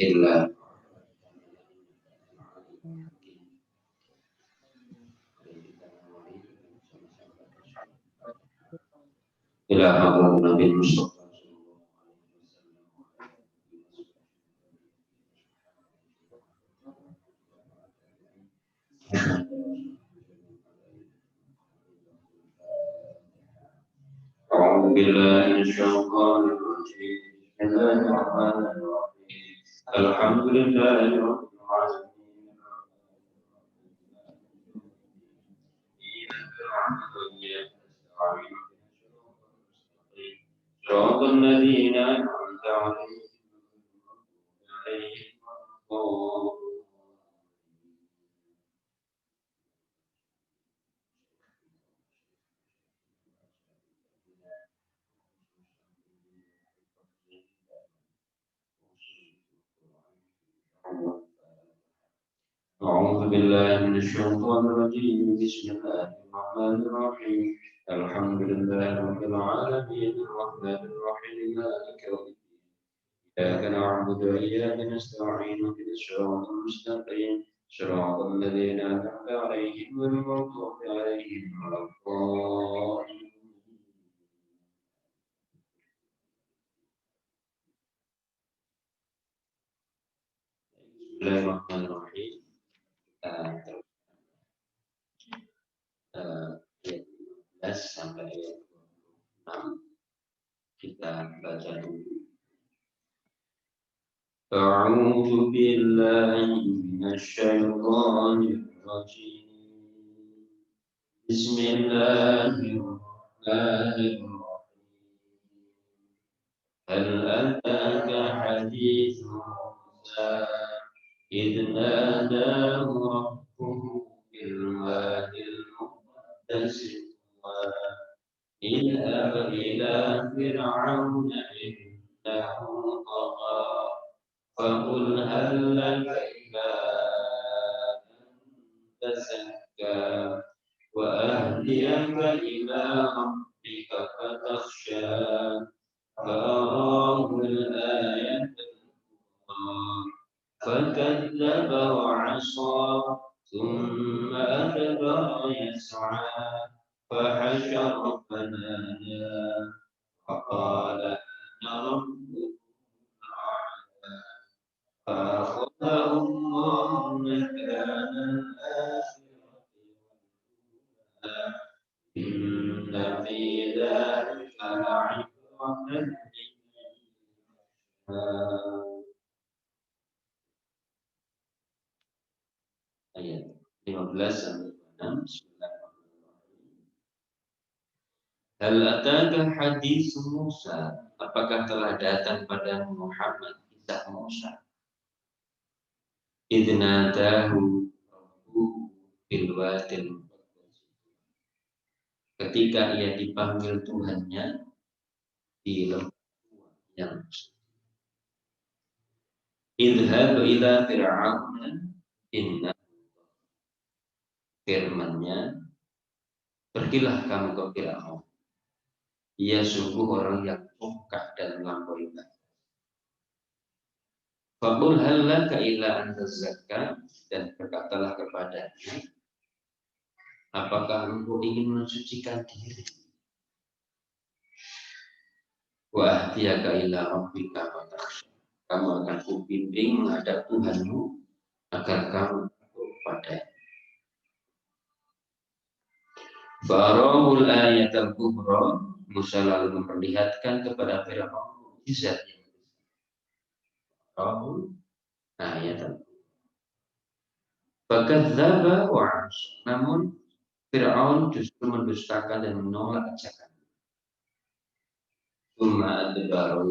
illa ila hadratin Nabi Mustafa. أعوذ بالله من الشيطان الرجيم بسم الله الرحمن الرحيم الحمد لله رب العالمين صراط الذين أنعمت عليهم أعوذ بالله من الشيطان الرجيم بسم الله الرحمن الرحيم الحمد لله رب العالمين الرحمن الرحيم مالك يوم الدين إياك نعبد وإياك نستعين اهدنا الصراط المستقيم صراط الذين أنعمت عليهم غير المغضوب عليهم ولا الضالين. Bismillahirrahmanirrahim. Ayat 15 sampai ayat 26 kita baca dulu. أعوذ بالله من الشيطان الرجيم بسم الله الرحمن الرحيم هل أتاك حديث موسى إذ ناداه ربه بالوادي المقدس طوى اذهب إلى فرعون إنه طغى فقل هل لك إلى أن تزكى وأهديك إلى ربك فتخشى فأراه الآية الكبرى فكذب وعصى ثم أدبر يسعى فحشر فنادى فقال أنا ربكم الأعلى فأخذه الله مكان الآخرة والأولى إن في ذلك لعبرة لمن ayat 15 sampai 26. Bismillahirrahmanirrahim. Hal ataka hadis Musa, apakah telah datang pada Muhammad kisah Musa? Idnadahu rabbuhu bil wadil muqaddas. Ketika ia dipanggil Tuhannya di lembah yang suci. Idhab ila fir'auna inna, firman-Nya, pergilah kamu ke Firaun. Ia sungguh orang yang pongkak dan melampaui batas. Faqul hal laka ila an tazakka, dan berkatalah kepadanya, apakah engkau ingin mensucikan diri? Wa ahdiyaka ila rabbika fatakhsha, kamu akan kubimbing menghadap Tuhanmu agar kamu takut padanya. Farahul ayatul kubra, Musa lalu memperlihatkan kepada Firaun mukjizat yang besar. Farahul ayatul kubra. Fakadzdzaba wa 'asha, namun Firaun justru mendustakan dan menolak ajakan. Tsumma adbara,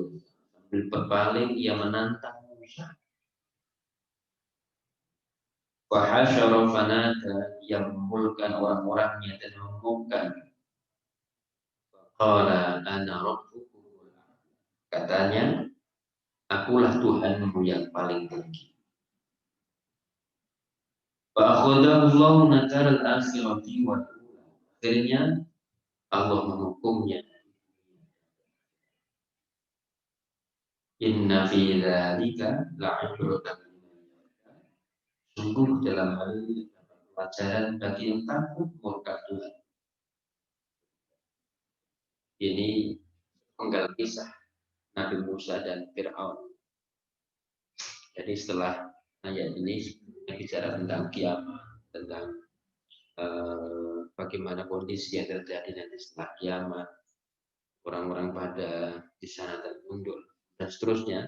sambil berpaling ia menantang Musa. Wa hasyara fanada, ia mengumpulkan orang-orangnya dan mengumumkan, qala ana rabbukum, katanya, akulah Tuhanmu yang paling tinggi. Fa akhadallahu nakaral akhirati wal ula, akhirnya Allah menghukumnya. Inna fi dzalika la'ibratan sungguh dalam hal ini pelajaran bagi yang takut murka Tuhan. Ini penggal kisah Nabi Musa dan Fir'aun. Jadi setelah ayat ini bicara tentang kiamat, tentang bagaimana kondisi yang terjadi nanti setelah kiamat, orang-orang pada di sana tertunduk dan seterusnya.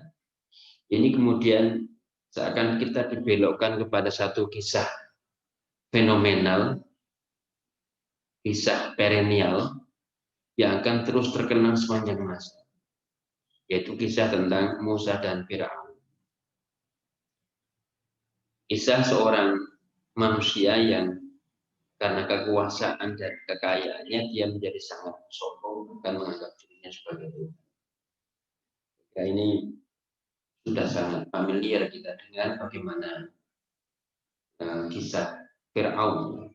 Ini kemudian seakan kita dibelokkan kepada satu kisah fenomenal, kisah perennial yang akan terus terkenang sepanjang masa, yaitu kisah tentang Musa dan Firaun. Kisah seorang manusia yang karena kekuasaan dan kekayaannya dia menjadi sangat sombong dan menganggap dirinya sebagai Tuhan. Ya, ini sudah sangat familiar kita dengar bagaimana kisah Firaun.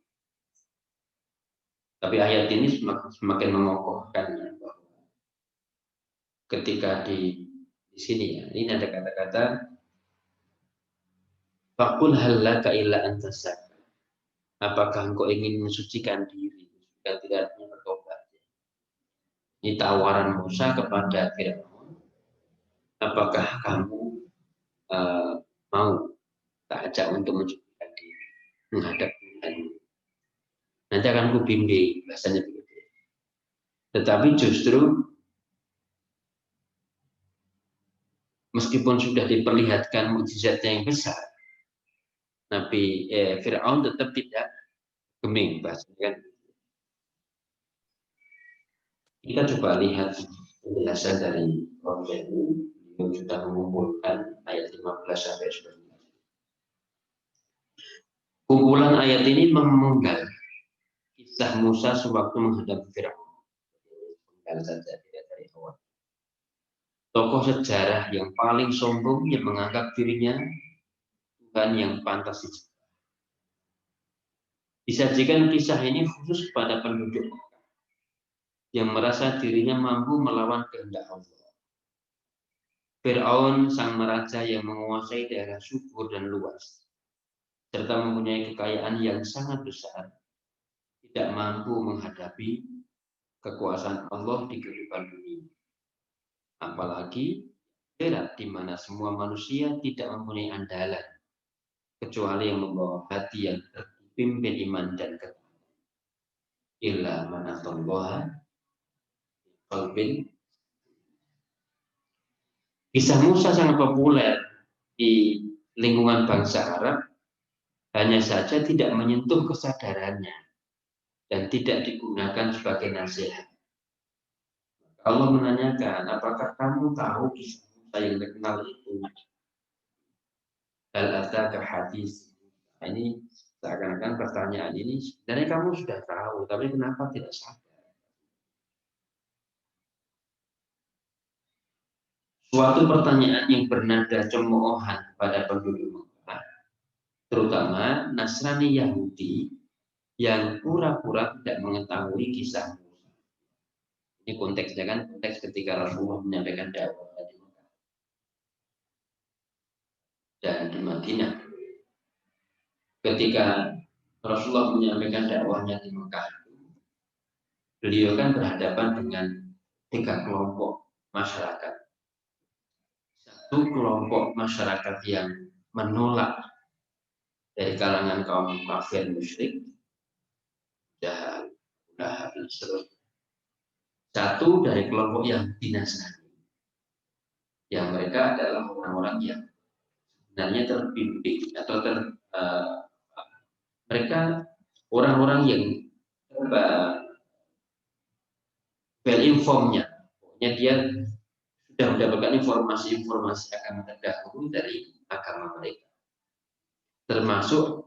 Tapi ayat ini semakin mengokohkan bahwa ketika di sini ya, ini ada kata-kata Fakul halaka illa antasak. Apakah engkau ingin mensucikan diri? Dan tidak bertobat. Ini tawaran Musa kepada Firaun. Apakah kamu mau tak ajak untuk mensucikan diri menghadap Tuhan? Nanti akan ku bimbing, bahasanya begitu. Tetapi justru meskipun sudah diperlihatkan mukjizatnya yang besar, Nabi Firaun tetap tidak geming, bahasanya kan. Kita coba lihat penjelasan dari Prof. yang sudah mengumpulkan ayat 15 sampai 19. Kumpulan ayat ini memenggal kisah Musa sewaktu menghadapi Firaun. Menggal saja tidak dari awal. Tokoh sejarah yang paling sombong yang menganggap dirinya Tuhan yang pantas disembah. Disajikan kisah ini khusus kepada penduduk yang merasa dirinya mampu melawan kehendak Allah. Firaun sang meraja yang menguasai daerah subur dan luas, serta mempunyai kekayaan yang sangat besar, tidak mampu menghadapi kekuasaan Allah di kehidupan dunia. Apalagi daerah di mana semua manusia tidak mempunyai andalan, kecuali yang membawa hati yang terpimpin iman dan ketakwaan. Illa man atallaha qalbin. Kisah Musa sangat populer di lingkungan bangsa Arab, hanya saja tidak menyentuh kesadarannya dan tidak digunakan sebagai nasihat. Allah menanyakan, apakah kamu tahu kisah Musa yang terkenal itu? Hal-ataka hadis. Ini seakan-akan pertanyaan ini sebenarnya kamu sudah tahu, tapi kenapa tidak sadar? Suatu pertanyaan yang bernada cemoohan pada penduduk Mekah, terutama Nasrani Yahudi yang pura-pura tidak mengetahui kisah Musa. Ini konteksnya kan konteks ketika Rasulullah menyampaikan dakwah di Mekah dan di Madinah. Ketika Rasulullah menyampaikan dakwahnya di Mekah, beliau kan berhadapan dengan 3 kelompok masyarakat. Satu kelompok masyarakat yang menolak dari kalangan kaum kafir musyrik, jahat, dan seterusnya. Satu dari kelompok yang Nasrani, yang mereka adalah orang-orang yang sebenarnya terbimbing atau mereka orang-orang yang well informnya, pokoknya dia sudah mendapatkan informasi-informasi agama terdahulu dari agama mereka, termasuk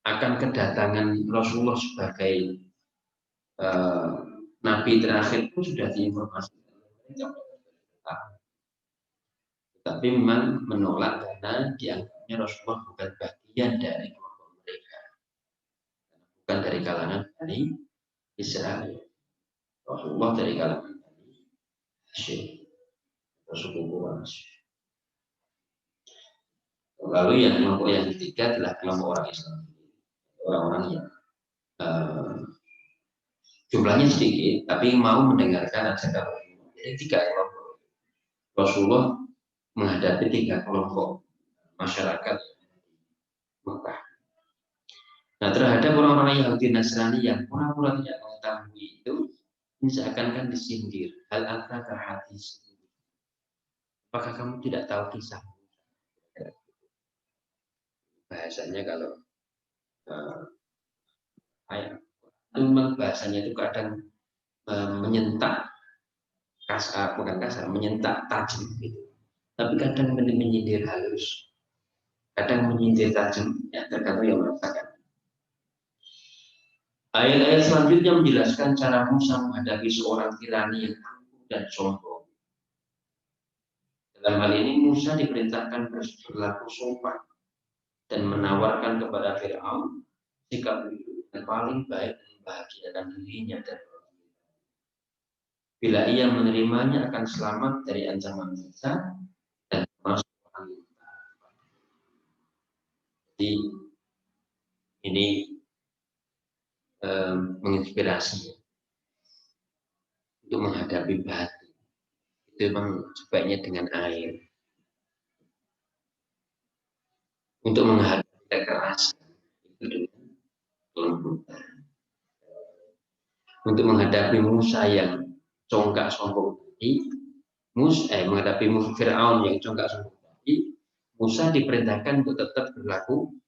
akan kedatangan Rasulullah sebagai Nabi terakhir pun sudah diinformasikan mereka. Tetapi memang menolak karena dianggapnya Rasulullah bukan bagian dari kelompok mereka, bukan dari kalangan Bani Israel. Rasulullah dari kalangan Bani Hashim, suku Quraisy. Lalu yang kelompok yang ketiga adalah kelompok orang Islam, orang-orang yang jumlahnya sedikit, tapi mau mendengarkan ajakan Rasulullah. Jadi tiga kelompok. Rasulullah menghadapi tiga kelompok masyarakat Mekah. Nah, terhadap orang-orang Yahudi Nasrani yang pura-pura tidak mengetahui itu, ini seakan-akan disindir. Hal ataka hadis. Apakah kamu tidak tahu kisah? Bahasanya kalau memang bahasanya itu kadang menyentak kasar, bukan kasar, menyentak tajam gitu. Tapi kadang menyindir halus, kadang menyindir tajam, ya tergantung yang merasakan. Ayat-ayat selanjutnya menjelaskan cara Musa menghadapi seorang tirani yang angkuh dan sombong. Dalam hal ini Musa diperintahkan berlaku sopan dan menawarkan kepada Fir'aun sikap yang paling baik dan membahagiakan dirinya dan bila ia menerimanya akan selamat dari ancaman dosa dan masuk angin. Jadi ini menginspirasi untuk menghadapi batu. Itu memang sebaiknya dengan air. Untuk menghadapi kekerasan itu dengan kelembutan. Untuk menghadapi Musa yang congkak sombong tadi, menghadapi Musa Fir'aun yang congkak sombong tadi, Musa diperintahkan untuk tetap berlaku.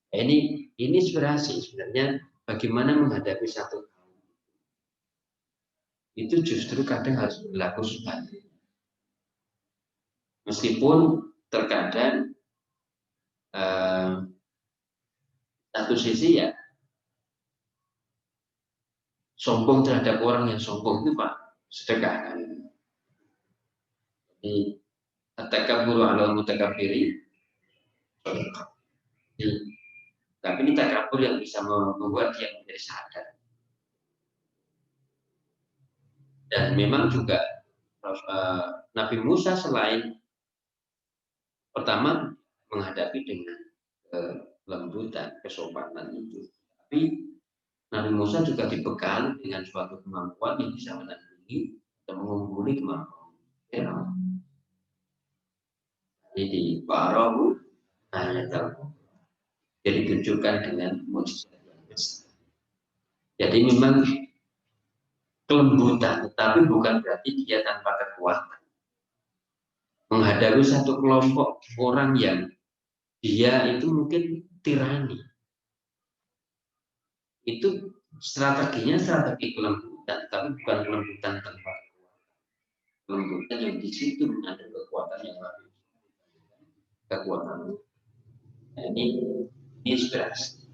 Nah, ini inspirasi sebenarnya bagaimana menghadapi satu kaum. Itu justru kadang harus berlaku sebaliknya. Meskipun terkadang satu sisi ya sombong terhadap orang yang sombong itu Pak sedekah kan. Jadi takabur ala mutakabiri. Tapi ini takabur yang bisa membuat dia menjadi sadar. Dan memang juga Nabi Musa selain pertama menghadapi dengan kelembutan, kesopanan itu, tapi Nabi Musa juga dibekali dengan suatu kemampuan yang bisa menandingi dan mengungguli kemampuan Firaun. Jadi Farahu hanya tahu. Jadi ditunjukkan dengan mujizat yang besar. Jadi memang kelembutan, tapi bukan berarti dia tanpa kekuatan. Menghadapi satu kelompok orang yang dia itu mungkin tirani, itu strateginya strategi kelembutan, tapi bukan kelembutan tanpa kekuatan. Kelembutan yang di situ ada kekuatan yang lain. Kekuatan. Nah, ini inspirasi.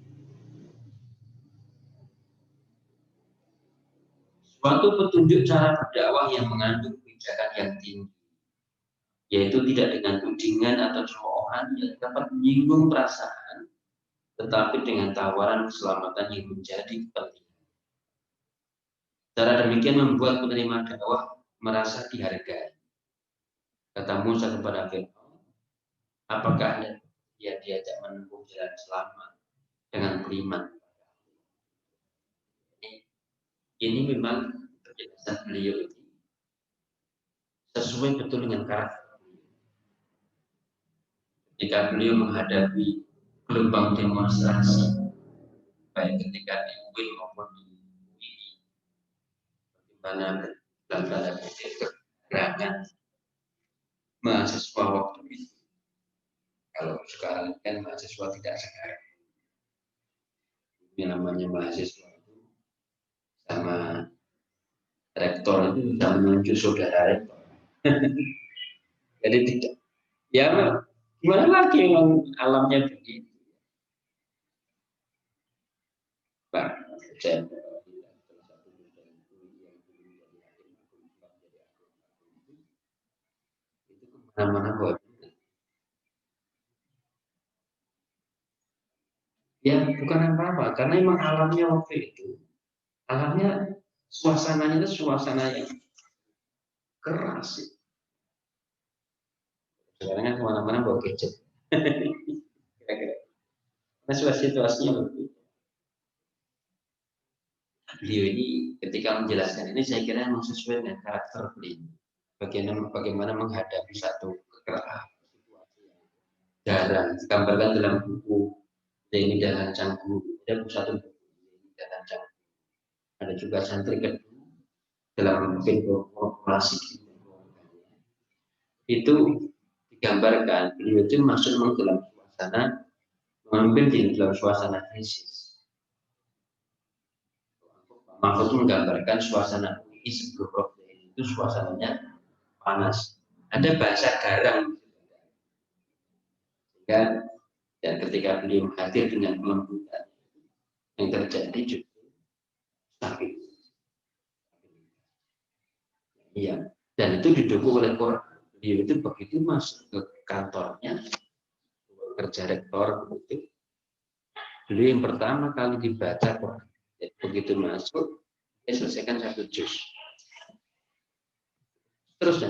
Suatu petunjuk cara berdakwah yang mengandung kebijakan yang tinggi, yaitu tidak dengan tudingan atau cemoohan yang dapat menyinggung perasaan, tetapi dengan tawaran keselamatan yang menjadi kepentingan. Cara demikian membuat penerima dakwah merasa dihargai. Kata Musa kepada Fir'aun, apakah dia diajak menempuh jalan selamat dengan beriman? Ini memang penjelasan beliau ini sesuai betul dengan karakter. Ketika beliau menghadapi gelombang demonstrasi, baik ketika di UIN maupun di UI, bagaimana dalam gerakan mahasiswa waktu itu. Kalau sekarang kan mahasiswa tidak sekarang. Yang namanya mahasiswa itu sama rektor itu bisa menunjuk saudara rektor. Jadi tidak, ya gimana lagi yang alamnya begitu. Pak, saya itu kemana-mana buat. Ya bukan apa-apa, karena memang alamnya waktu itu, alamnya suasananya itu suasana yang keras. Sekarang kan kemana-mana bawa gadget. Kira-kira. Nah, situasinya begitu. Beliau ini ketika menjelaskan ini saya kira memang sesuai dengan karakter beliau. Bagaimana menghadapi satu kekerasan jarang digambarkan dalam buku Deni dan Lancang Guru. Ada satu buku Deni dan Lancang Guru. Ada juga santri kedua dalam mungkin korporasi itu digambarkan beliau itu masuk dalam suasana memimpin di dalam suasana krisis. Mahfud menggambarkan suasana UI sebelum Rob itu suasananya panas. Ada bahasa garang, sehingga dan ketika beliau hadir dengan kelembutan yang terjadi juga sakit. Iya, dan itu didukung oleh Quran. Beliau itu begitu masuk ke kantornya kerja rektor begitu. Beliau yang pertama kali dibaca Quran. Begitu masuk, dia selesaikan satu juz. Terus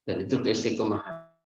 dan itu keistiqomahan.